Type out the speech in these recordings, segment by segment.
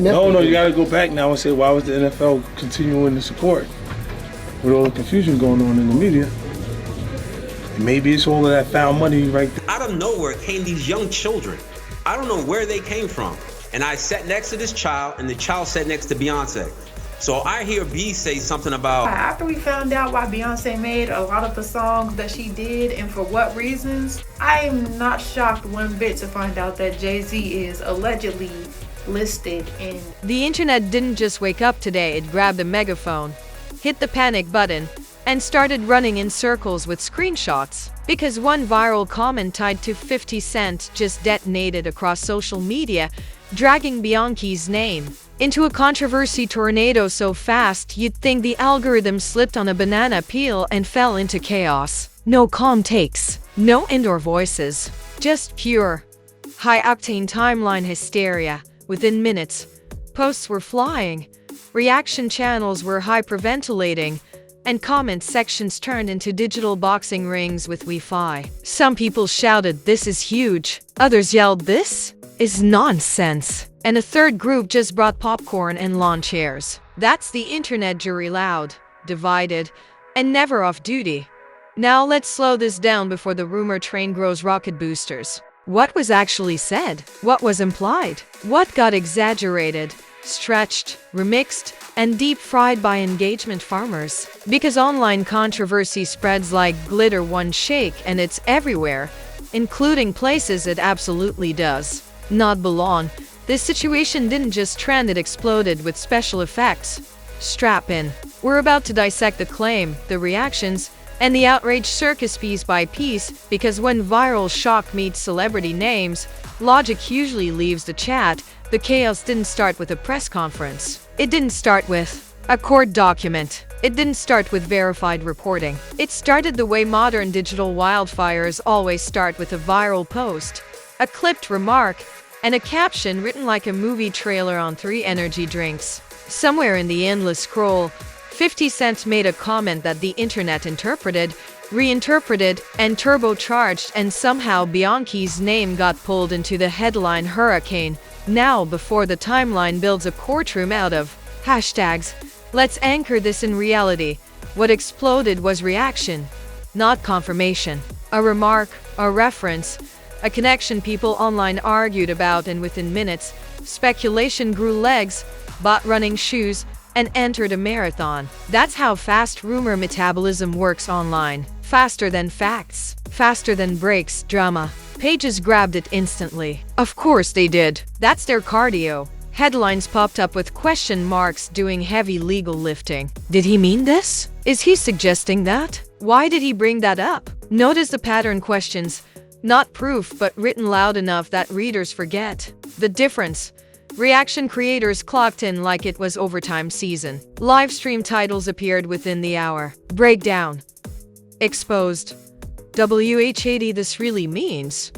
No, you got to go back now and say, why was the NFL continuing to support with all the confusion going on in the media? And maybe it's all of that found money right there. Out of nowhere came these young children. I don't know where they came from. And I sat next to this child, and the child sat next to Beyonce. So I hear B say something about... After we found out why Beyonce made a lot of the songs that she did and for what reasons, I am not shocked one bit to find out that Jay-Z is allegedly listed in... The internet didn't just wake up today, it grabbed a megaphone, hit the panic button, and started running in circles with screenshots. Because one viral comment tied to 50 Cent just detonated across social media, dragging Beyonce's name into a controversy tornado so fast you'd think the algorithm slipped on a banana peel and fell into chaos. No calm takes, no indoor voices, just pure, high-octane timeline hysteria. Within minutes, posts were flying, reaction channels were hyperventilating, and comment sections turned into digital boxing rings with Wi-Fi. Some people shouted, "This is huge." Others yelled, "This is nonsense." And a third group just brought popcorn and lawn chairs. That's the internet jury, loud, divided, and never off duty. Now let's slow this down before the rumor train grows rocket boosters. What was actually said? What was implied? What got exaggerated, stretched, remixed, and deep-fried by engagement farmers? Because online controversy spreads like glitter one shake, and it's everywhere, including places it absolutely does not belong. This situation didn't just trend, it exploded with special effects. Strap in. We're about to dissect the claim, the reactions, and the outrage circus piece by piece, because when viral shock meets celebrity names, logic usually leaves the chat. The chaos didn't start with a press conference. It didn't start with a court document. It didn't start with verified reporting. It started the way modern digital wildfires always start, with a viral post, a clipped remark, and a caption written like a movie trailer on 3 energy drinks. Somewhere in the endless scroll, 50 Cent made a comment that the internet interpreted, reinterpreted, and turbocharged, and somehow Beyonce's name got pulled into the headline hurricane. Now, before the timeline builds a courtroom out of hashtags, let's anchor this in reality. What exploded was reaction, not confirmation. A remark, a reference, a connection people online argued about, and within minutes, speculation grew legs, bought running shoes, and entered a marathon. That's how fast rumor metabolism works online. Faster than facts, faster than breaks drama. Pages grabbed it instantly. Of course they did. That's their cardio. Headlines popped up with question marks doing heavy legal lifting. Did he mean this? Is he suggesting that? Why did he bring that up? Notice the pattern: questions, not proof, but written loud enough that readers forget. The difference: reaction creators clocked in like it was overtime season. Live stream titles appeared within the hour. Breakdown. Exposed. WH80 this really means.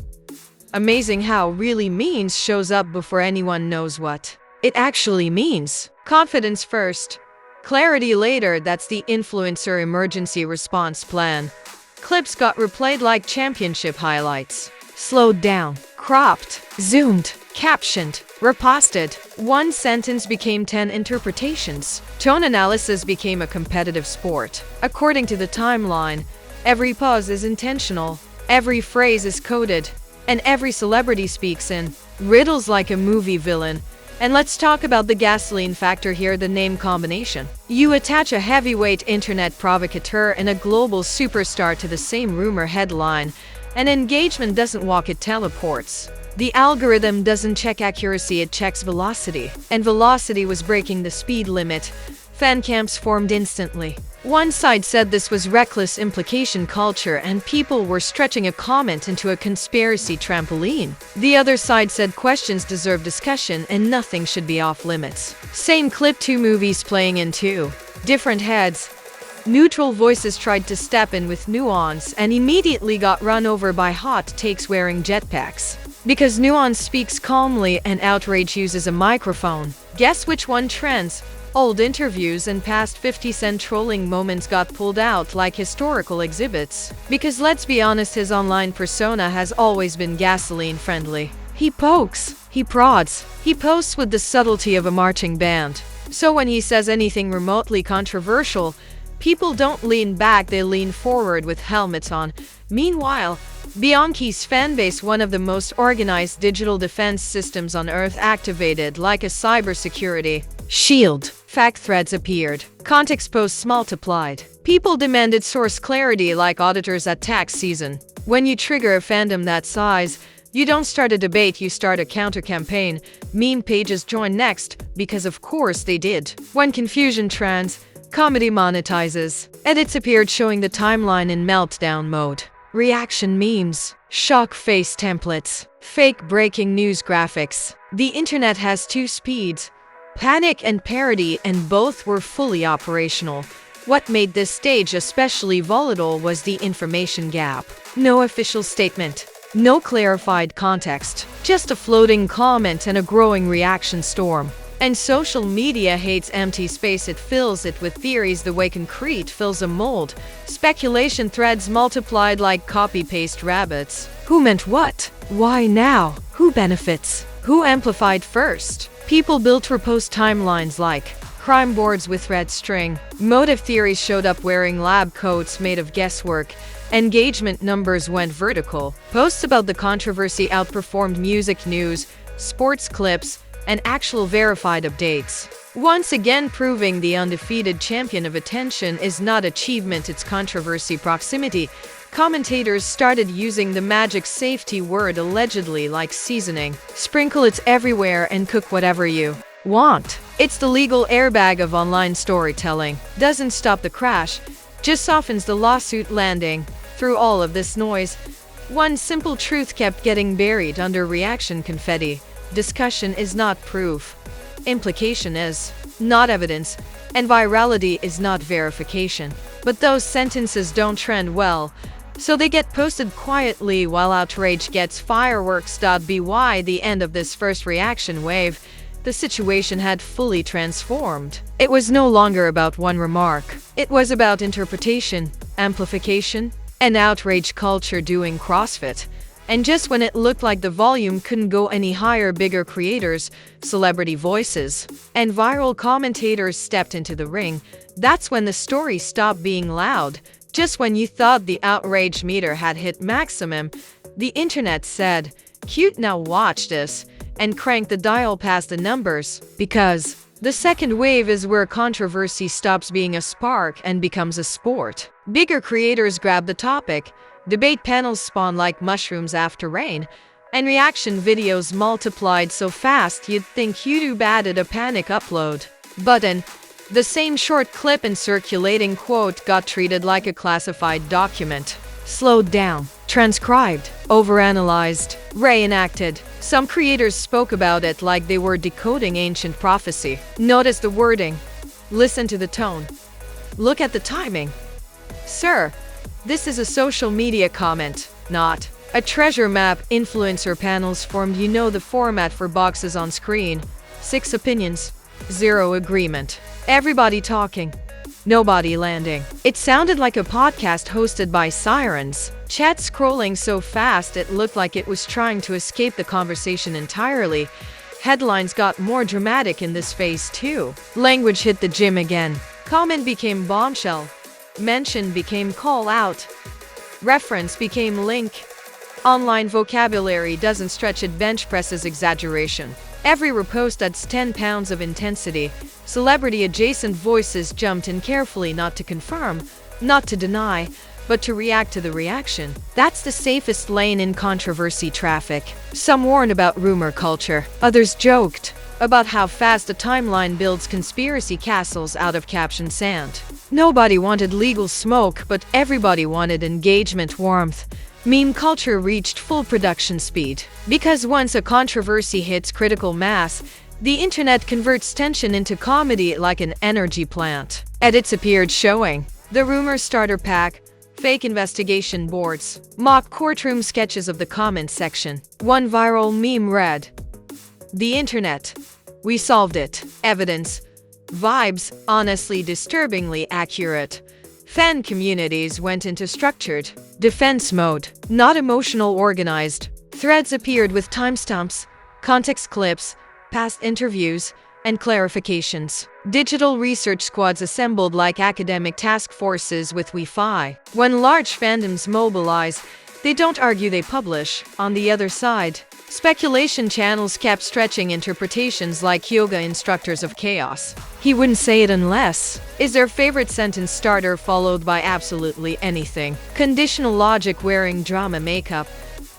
Amazing how really means shows up before anyone knows what it actually means. Confidence first, clarity later. That's the influencer emergency response plan. Clips got replayed like championship highlights. Slowed down, cropped, zoomed, captioned, reposted. One sentence became 10 interpretations. Tone analysis became a competitive sport. According to the timeline, every pause is intentional, every phrase is coded, and every celebrity speaks in riddles like a movie villain. And let's talk about the gasoline factor here, the name combination. You attach a heavyweight internet provocateur and a global superstar to the same rumor headline, and engagement doesn't walk, it teleports. The algorithm doesn't check accuracy, it checks velocity. And velocity was breaking the speed limit. Fan camps formed instantly. One side said this was reckless implication culture and people were stretching a comment into a conspiracy trampoline. The other side said questions deserve discussion and nothing should be off limits. Same clip, 2 movies playing in 2 different heads. Neutral voices tried to step in with nuance and immediately got run over by hot takes wearing jetpacks. Because nuance speaks calmly and outrage uses a microphone. Guess which one trends? Old interviews and past 50 Cent trolling moments got pulled out like historical exhibits. Because let's be honest, his online persona has always been gasoline friendly. He pokes, he prods, he posts with the subtlety of a marching band. So when he says anything remotely controversial, people don't lean back, they lean forward with helmets on. Meanwhile, Beyonce's fanbase, one of the most organized digital defense systems on Earth, activated like a cybersecurity shield. Fact threads appeared. Context posts multiplied. People demanded source clarity like auditors at tax season. When you trigger a fandom that size, you don't start a debate, you start a counter-campaign. Meme pages join next, because of course they did. When confusion trends, comedy monetizes. Edits appeared showing the timeline in meltdown mode. Reaction memes, shock face templates, fake breaking news graphics. The internet has two speeds, panic and parody, and both were fully operational. What made this stage especially volatile was the information gap. No official statement, no clarified context, just a floating comment and a growing reaction storm. And social media hates empty space, it fills it with theories the way concrete fills a mold. Speculation threads multiplied like copy-paste rabbits. Who meant what? Why now? Who benefits? Who amplified first? People built repost timelines like crime boards with red string. Motive theories showed up wearing lab coats made of guesswork. Engagement numbers went vertical. Posts about the controversy outperformed music news, sports clips, and actual verified updates. Once again proving the undefeated champion of attention is not achievement, it's controversy proximity. Commentators started using the magic safety word allegedly like seasoning. Sprinkle it everywhere and cook whatever you want. It's the legal airbag of online storytelling. Doesn't stop the crash, just softens the lawsuit landing. Through all of this noise, one simple truth kept getting buried under reaction confetti. Discussion is not proof. Implication is not evidence, and virality is not verification. But those sentences don't trend well, so they get posted quietly while outrage gets fireworks. By the end of this first reaction wave, the situation had fully transformed. It was no longer about one remark. It was about interpretation, amplification, and outrage culture doing CrossFit. And just when it looked like the volume couldn't go any higher, bigger creators, celebrity voices, and viral commentators stepped into the ring. That's when the story stopped being loud. Just when you thought the outrage meter had hit maximum, the internet said, "Cute, now watch this," and cranked the dial past the numbers. Because the second wave is where controversy stops being a spark and becomes a sport. Bigger creators grab the topic, debate panels spawn like mushrooms after rain, and reaction videos multiplied so fast you'd think YouTube added a panic upload button. The same short clip and circulating quote got treated like a classified document. Slowed down, transcribed, overanalyzed, reenacted. Some creators spoke about it like they were decoding ancient prophecy. Notice the wording. Listen to the tone. Look at the timing. Sir, this is a social media comment, not a treasure map. Influencer panels formed. You know the format for boxes on screen. 6 opinions, 0 agreement. Everybody talking, nobody landing. It sounded like a podcast hosted by sirens. Chat scrolling so fast it looked like it was trying to escape the conversation entirely. Headlines got more dramatic in this phase too. Language hit the gym again. Comment became bombshell. Mention became call out. Reference became link. Online vocabulary doesn't stretch, it bench presses exaggeration. Every repost adds 10 pounds of intensity. Celebrity adjacent voices jumped in carefully, not to confirm, not to deny, but to react to the reaction. That's the safest lane in controversy traffic. Some warned about rumor culture. Others joked about how fast a timeline builds conspiracy castles out of caption sand. Nobody wanted legal smoke, but everybody wanted engagement warmth. Meme culture reached full production speed. Because once a controversy hits critical mass, the internet converts tension into comedy like an energy plant. Edits appeared showing the rumor starter pack, fake investigation boards, mock courtroom sketches of the comment section. One viral meme read, "The internet. We solved it. Evidence. Vibes, honestly disturbingly accurate." Fan communities went into structured defense mode, not emotional organized Threads appeared with timestamps, context clips, past interviews, and clarifications. Digital research squads assembled like academic task forces with Wi-Fi. When large fandoms mobilize, they don't argue, they publish. On the other side, speculation channels kept stretching interpretations like yoga instructors of chaos. He wouldn't say it unless is their favorite sentence starter followed by absolutely anything. Conditional logic wearing drama makeup.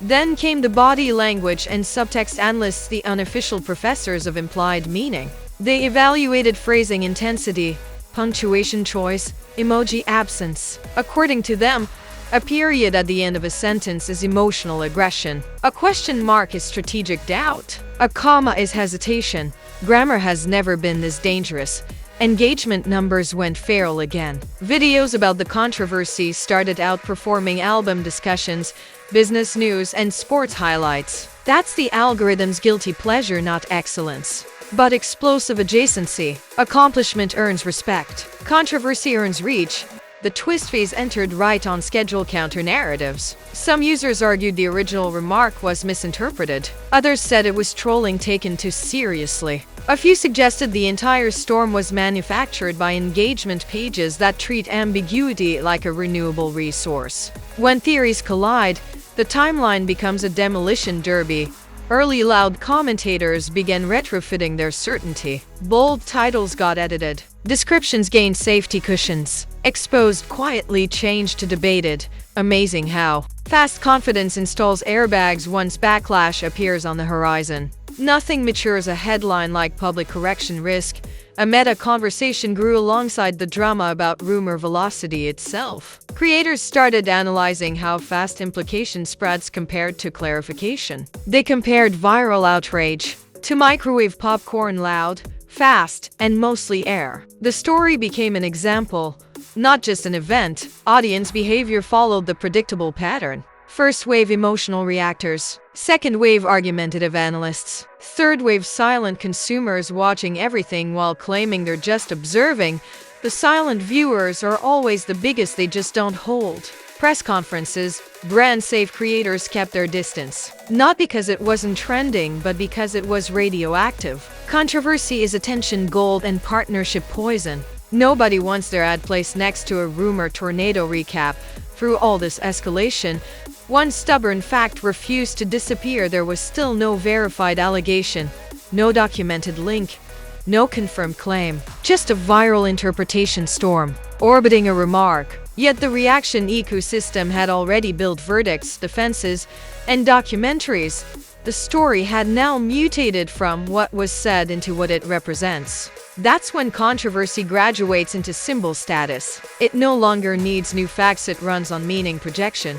Then came the body language and subtext analysts, the unofficial professors of implied meaning. They evaluated phrasing intensity, punctuation choice, emoji absence. According to them, a period at the end of a sentence is emotional aggression. A question mark is strategic doubt. A comma is hesitation. Grammar has never been this dangerous. Engagement numbers went feral again. Videos about the controversy started outperforming album discussions, business news, and sports highlights. That's the algorithm's guilty pleasure, not excellence, but explosive adjacency. Accomplishment earns respect. Controversy earns reach. The twist phase entered right on schedule. Counter narratives. Some users argued the original remark was misinterpreted. Others said it was trolling taken too seriously. A few suggested the entire storm was manufactured by engagement pages that treat ambiguity like a renewable resource. When theories collide, the timeline becomes a demolition derby. Early loud commentators began retrofitting their certainty. Bold titles got edited. Descriptions gained safety cushions. Exposed quietly changed to debated. Amazing how fast confidence installs airbags once backlash appears on the horizon. Nothing matures a headline like public correction risk. A meta conversation grew alongside the drama about rumor velocity itself. Creators started analyzing how fast implication spreads compared to clarification. They compared viral outrage to microwave popcorn: loud, fast, and mostly air. The story became an example, not just an event. Audience behavior followed the predictable pattern. First wave emotional reactors, second wave argumentative analysts, third wave silent consumers watching everything while claiming they're just observing. The silent viewers are always the biggest, they just don't hold press conferences. Brand safe creators kept their distance, not because it wasn't trending, but because it was radioactive. Controversy is attention gold and partnership poison. Nobody wants their ad placed next to a rumor tornado recap. Through all this escalation, one stubborn fact refused to disappear. There was still no verified allegation, no documented link, no confirmed claim, just a viral interpretation storm orbiting a remark. Yet the reaction ecosystem had already built verdicts, defenses, and documentaries. The story had now mutated from what was said into what it represents. That's when controversy graduates into symbol status. It no longer needs new facts, it runs on meaning projection.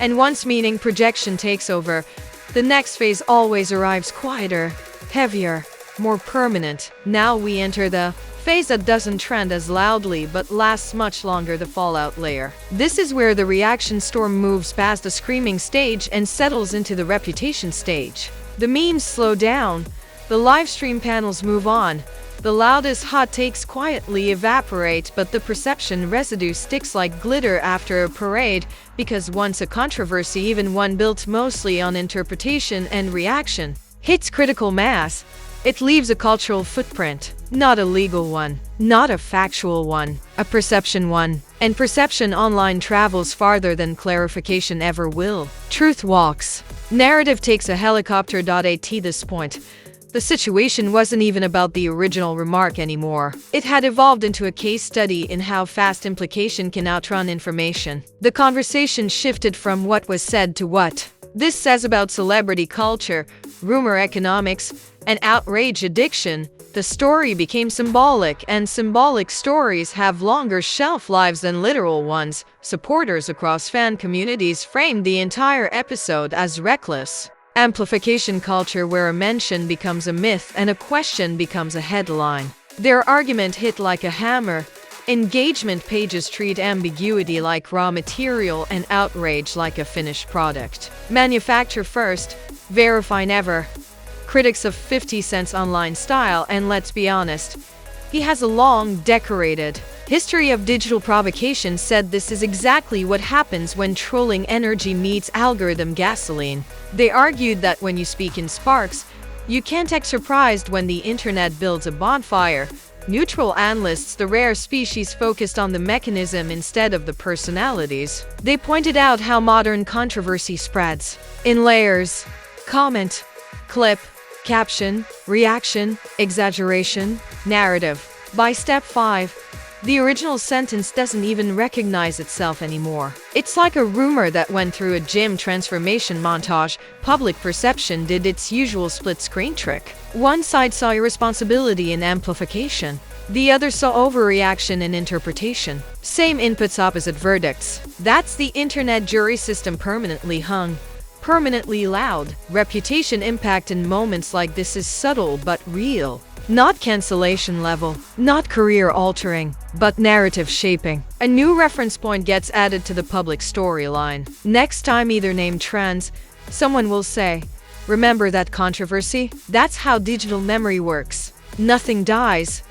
And once meaning projection takes over, the next phase always arrives quieter, heavier, more permanent. Now we enter the phase that doesn't trend as loudly but lasts much longer, the fallout layer. This is where the reaction storm moves past the screaming stage and settles into the reputation stage. The memes slow down, the live stream panels move on, the loudest hot takes quietly evaporate, but the perception residue sticks like glitter after a parade, because once a controversy, even one built mostly on interpretation and reaction, hits critical mass, it leaves a cultural footprint. Not a legal one, not a factual one, a perception one. And perception online travels farther than clarification ever will. Truth walks. Narrative takes a helicopter. At this point, the situation wasn't even about the original remark anymore. It had evolved into a case study in how fast implication can outrun information. The conversation shifted from what was said to what this says about celebrity culture, rumor economics, and outrage addiction. The story became symbolic, and symbolic stories have longer shelf lives than literal ones. Supporters across fan communities framed the entire episode as reckless amplification culture, where a mention becomes a myth and a question becomes a headline. Their argument hit like a hammer. Engagement pages treat ambiguity like raw material and outrage like a finished product. Manufacture first, verify never. Critics of 50 Cent's online style, and let's be honest, He has a long, decorated history of digital provocation. Said this is exactly what happens when trolling energy meets algorithm gasoline. They argued that when you speak in sparks, you can't act surprised when the internet builds a bonfire. Neutral analysts, the rare species, focused on the mechanism instead of the personalities. They pointed out how modern controversy spreads in layers: comment, clip, caption, reaction, exaggeration, narrative. By step 5, the original sentence doesn't even recognize itself anymore. It's like a rumor that went through a gym transformation montage. Public perception did its usual split-screen trick. One side saw irresponsibility and amplification. The other saw overreaction and interpretation. Same inputs, opposite verdicts. That's the internet jury system, permanently hung, permanently loud. Reputation impact in moments like this is subtle but real. Not cancellation level, not career altering, but narrative shaping. A new reference point gets added to the public storyline. Next time either named trends, someone will say, "Remember that controversy?" That's how digital memory works. Nothing dies.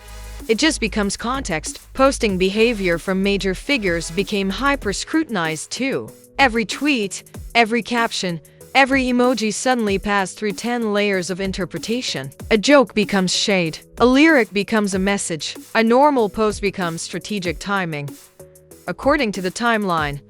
It just becomes context. Posting behavior from major figures became hyper-scrutinized too. Every tweet, every caption, every emoji suddenly passed through 10 layers of interpretation. A joke becomes shade. A lyric becomes a message. A normal post becomes strategic timing. According to the timeline,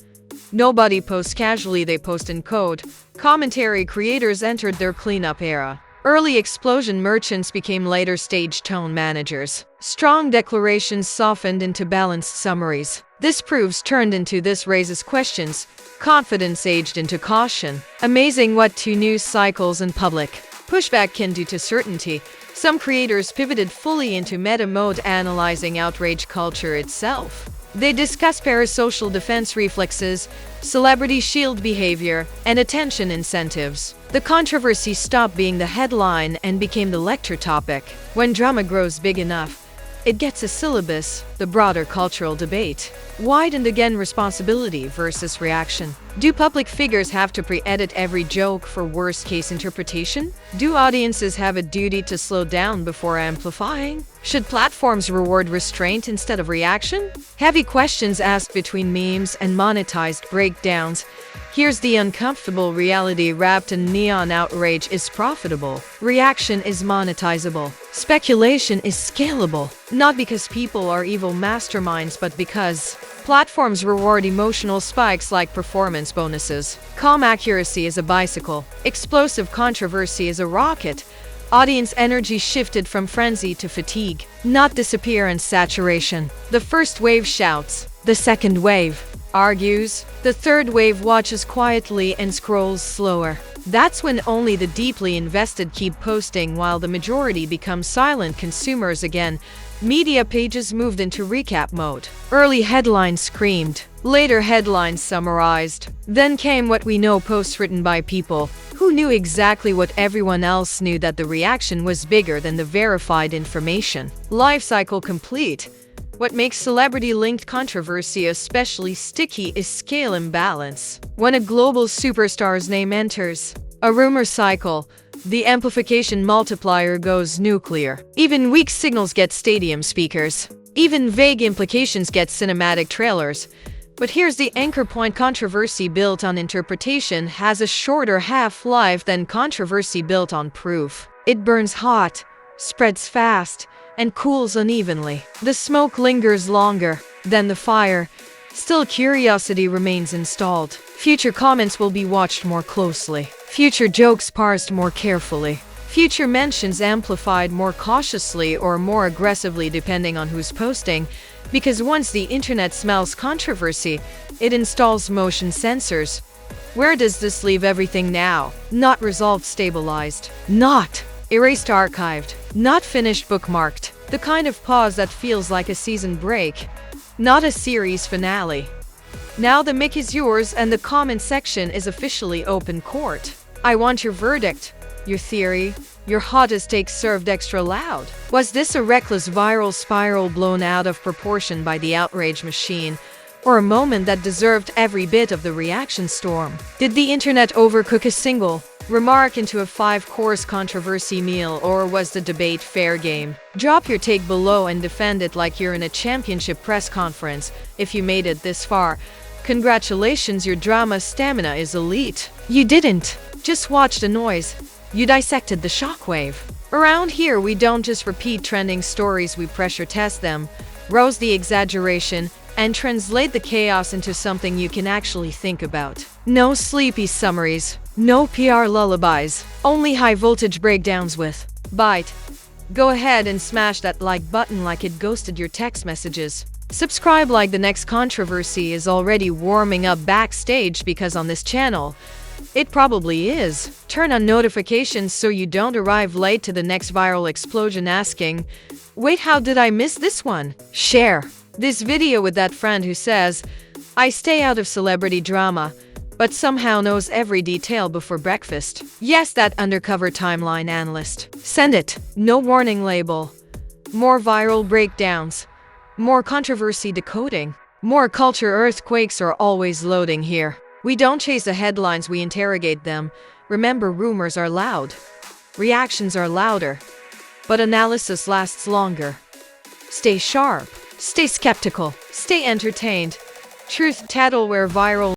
nobody posts casually, they post in code. Commentary creators entered their cleanup era. Early explosion merchants became later stage tone managers. Strong declarations softened into balanced summaries. This proves turned into this raises questions. Confidence aged into caution. Amazing what two news cycles and public pushback can do to certainty. Some creators pivoted fully into meta mode, analyzing outrage culture itself. They discuss parasocial defense reflexes, celebrity shield behavior, and attention incentives. The controversy stopped being the headline and became the lecture topic. When drama grows big enough, it gets a syllabus. The broader cultural debate widened again: responsibility versus reaction. Do public figures have to pre-edit every joke for worst-case interpretation? Do audiences have a duty to slow down before amplifying? Should platforms reward restraint instead of reaction? Heavy questions asked between memes and monetized breakdowns. Here's the uncomfortable reality wrapped in neon: outrage is profitable. Reaction is monetizable. Speculation is scalable. Not because people are evil masterminds, but because platforms reward emotional spikes like performance bonuses. Calm accuracy is a bicycle. Explosive controversy is a rocket. Audience energy shifted from frenzy to fatigue, not disappearance, saturation. The first wave shouts. The second wave argues. The third wave watches quietly and scrolls slower. That's when only the deeply invested keep posting while the majority become silent consumers again. Media pages moved into recap mode. Early headlines screamed. Later headlines summarized. Then came what we know: posts written by people who knew exactly what everyone else knew, that the reaction was bigger than the verified information. Life cycle complete. What makes celebrity-linked controversy especially sticky is scale imbalance. When a global superstar's name enters a rumor cycle, the amplification multiplier goes nuclear. Even weak signals get stadium speakers. Even vague implications get cinematic trailers. But here's the anchor point: controversy built on interpretation has a shorter half-life than controversy built on proof. It burns hot, spreads fast, and cools unevenly. The smoke lingers longer than the fire. Still, curiosity remains installed. Future comments will be watched more closely. Future jokes parsed more carefully. Future mentions amplified more cautiously or more aggressively depending on who's posting. Because once the internet smells controversy, it installs motion sensors. Where does this leave everything now? Not resolved, stabilized. Not erased, archived. Not finished, bookmarked. The kind of pause that feels like a season break. Not a series finale. Now the mic is yours and the comment section is officially open court. I want your verdict, your theory, your hottest take served extra loud. Was this a reckless viral spiral blown out of proportion by the outrage machine, or a moment that deserved every bit of the reaction storm? Did the internet overcook a single remark into a 5-course controversy meal, or was the debate fair game? Drop your take below and defend it like you're in a championship press conference. If you made it this far, congratulations, your drama stamina is elite. You didn't just watch the noise, you dissected the shockwave. Around here, we don't just repeat trending stories, we pressure test them, roast the exaggeration, and translate the chaos into something you can actually think about. No sleepy summaries, no PR lullabies, only high voltage breakdowns with bite. Go ahead and smash that like button like it ghosted your text messages. Subscribe like the next controversy is already warming up backstage, because on this channel, it probably is. Turn on notifications so you don't arrive late to the next viral explosion asking, wait, how did I miss this one? Share this video with that friend who says, I stay out of celebrity drama, but somehow knows every detail before breakfast. Yes, that undercover timeline analyst. Send it. No warning label. More viral breakdowns. More controversy decoding. More culture earthquakes are always loading here. We don't chase the headlines, we interrogate them. Remember, rumors are loud. Reactions are louder. But analysis lasts longer. Stay sharp. Stay skeptical. Stay entertained. Truth tattle where viral